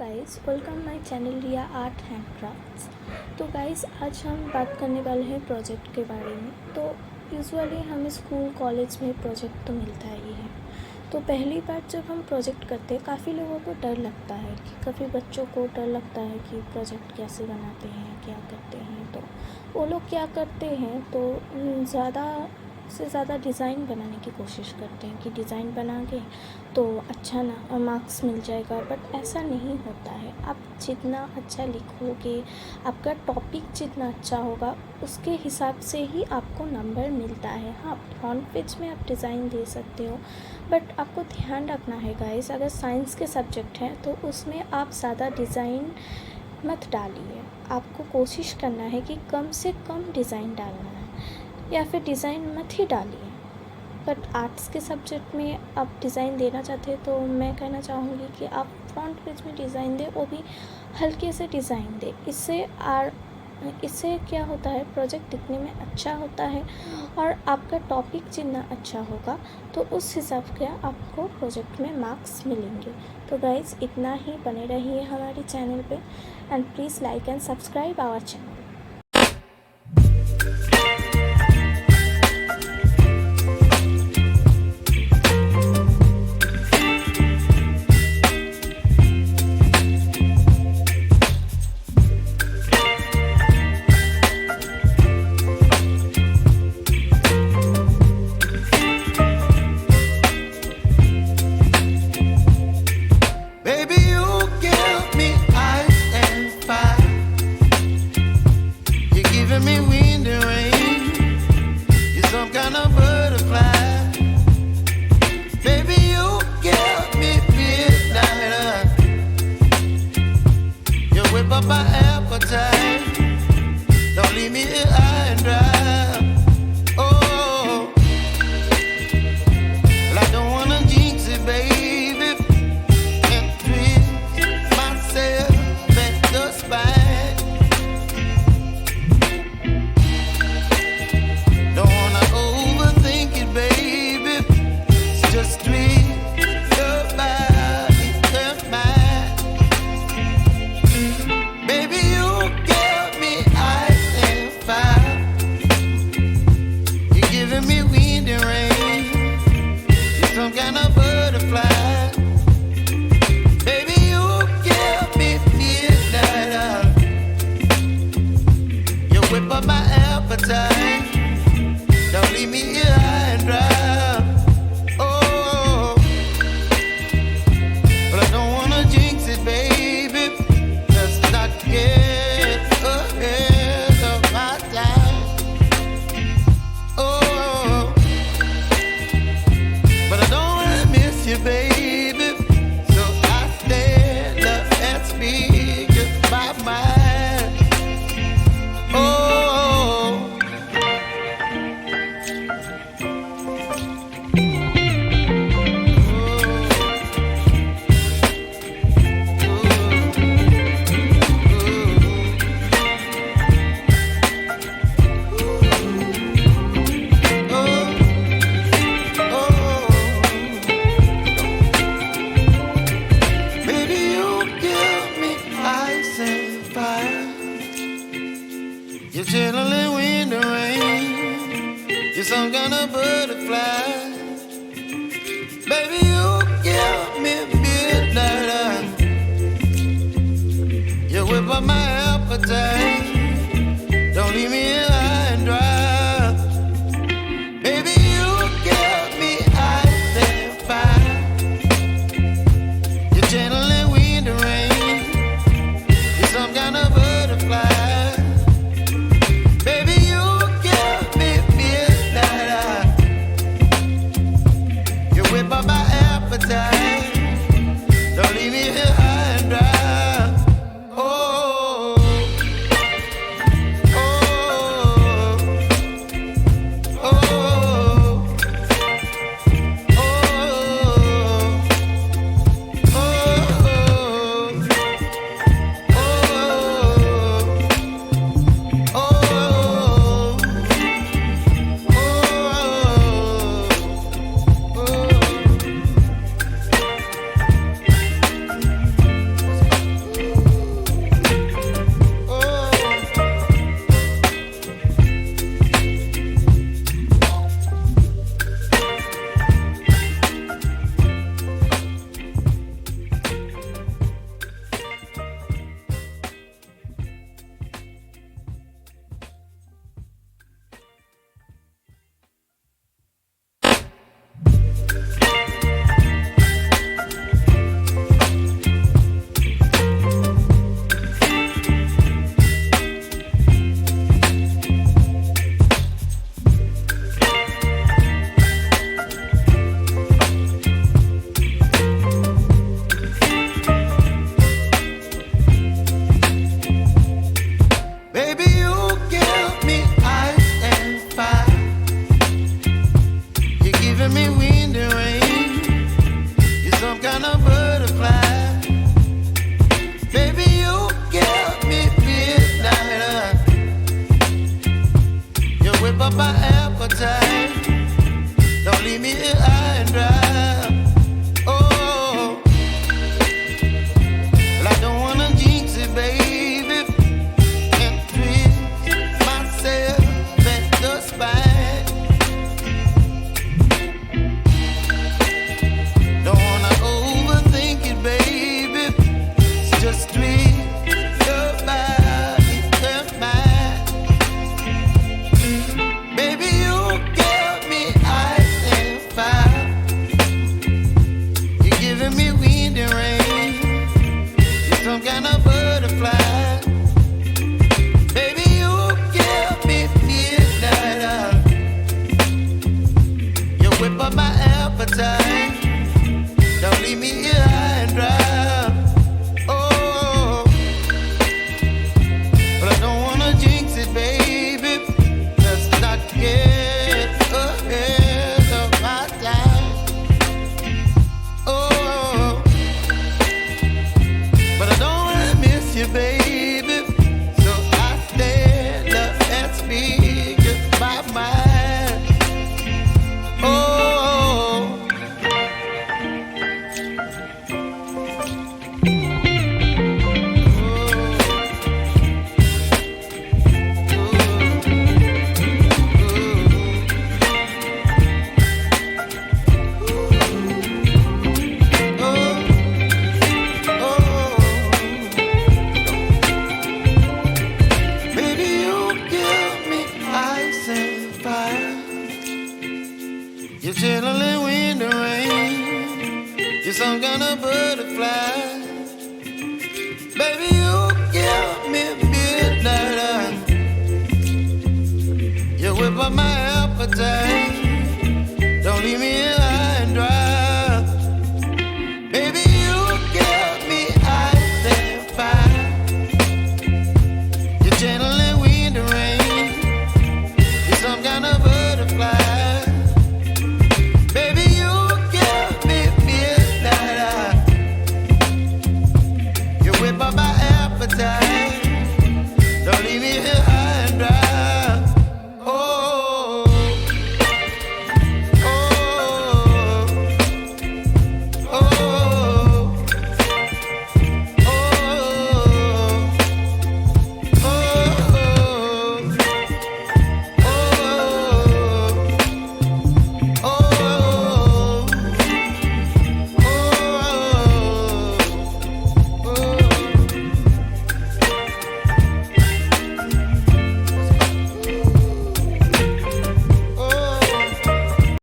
Guys, welcome my channel Riya art and crafts. तो guys, आज हम बात करने वाले हैं प्रोजेक्ट के बारे में। तो यूजुअली हमें स्कूल कॉलेज में प्रोजेक्ट तो मिलता ही है। तो पहली बार जब हम प्रोजेक्ट करते हैं, काफ़ी लोगों को डर लगता है कि काफ़ी बच्चों को डर लगता है कि प्रोजेक्ट कैसे बनाते हैं, क्या करते हैं। तो वो लोग क्या करते हैं, तो ज़्यादा से ज़्यादा डिज़ाइन बनाने की कोशिश करते हैं कि डिज़ाइन बना के तो अच्छा ना मार्क्स मिल जाएगा। बट ऐसा नहीं होता है। आप जितना अच्छा लिखोगे, आपका टॉपिक जितना अच्छा होगा, उसके हिसाब से ही आपको नंबर मिलता है। हाँ, फ्रंट पेज में आप डिज़ाइन दे सकते हो, बट आपको ध्यान रखना है गाइस, अगर साइंस के सब्जेक्ट हैं तो उसमें आप ज़्यादा डिज़ाइन मत डालिए। आपको कोशिश करना है कि कम से कम डिज़ाइन डालना है, या फिर डिज़ाइन मत ही डालिए। बट आर्ट्स के सब्जेक्ट में आप डिज़ाइन देना चाहते हैं तो मैं कहना चाहूँगी कि आप फ्रंट पेज में डिज़ाइन दें, वो भी हल्के से डिज़ाइन दें। इससे क्या होता है, प्रोजेक्ट दिखने में अच्छा होता है और आपका टॉपिक जितना अच्छा होगा तो उस हिसाब के आपको प्रोजेक्ट में मार्क्स मिलेंगे। तो गाइज़, इतना ही। बने रहिए हमारे चैनल पे and please like and subscribe our channel. Me wind and rain, you're some kind of butterfly. Baby, you give me midnight. You whip up my appetite. Don't leave me here high and dry. Oh, well, I don't wanna jinx it, baby, and twist myself at the spine. Some kind of butterfly. Baby, you give me midnight. You whip up my appetite. Don't leave me here high and dry. Oh, but I don't wanna jinx it, baby. Let's not get ahead of my time. Oh, but I don't wanna miss you, baby. So I stand up and speak just my mind. Oh, you're chilling wind and rain. You're some kind of butterfly. Baby, you give me midnight. You whip up my appetite. Don't leave me here high and dry. Baby, you give me ice and fire. You're chilling wind and rain. You're some kind of butterfly. My appetite. Don't leave me here high and dry. Oh, some kind of butterfly. Baby, you give me midnight. You whip up my appetite. Don't leave me here high and dry. Oh, but I don't wanna jinx it, baby. Let's not get ahead of my time. Oh, but I don't wanna miss you, baby. So I stand up and speak my mind. Oh. You're chilling in the rain. You're some kind of butterfly. Baby, you give me midnight. You whip up my appetite.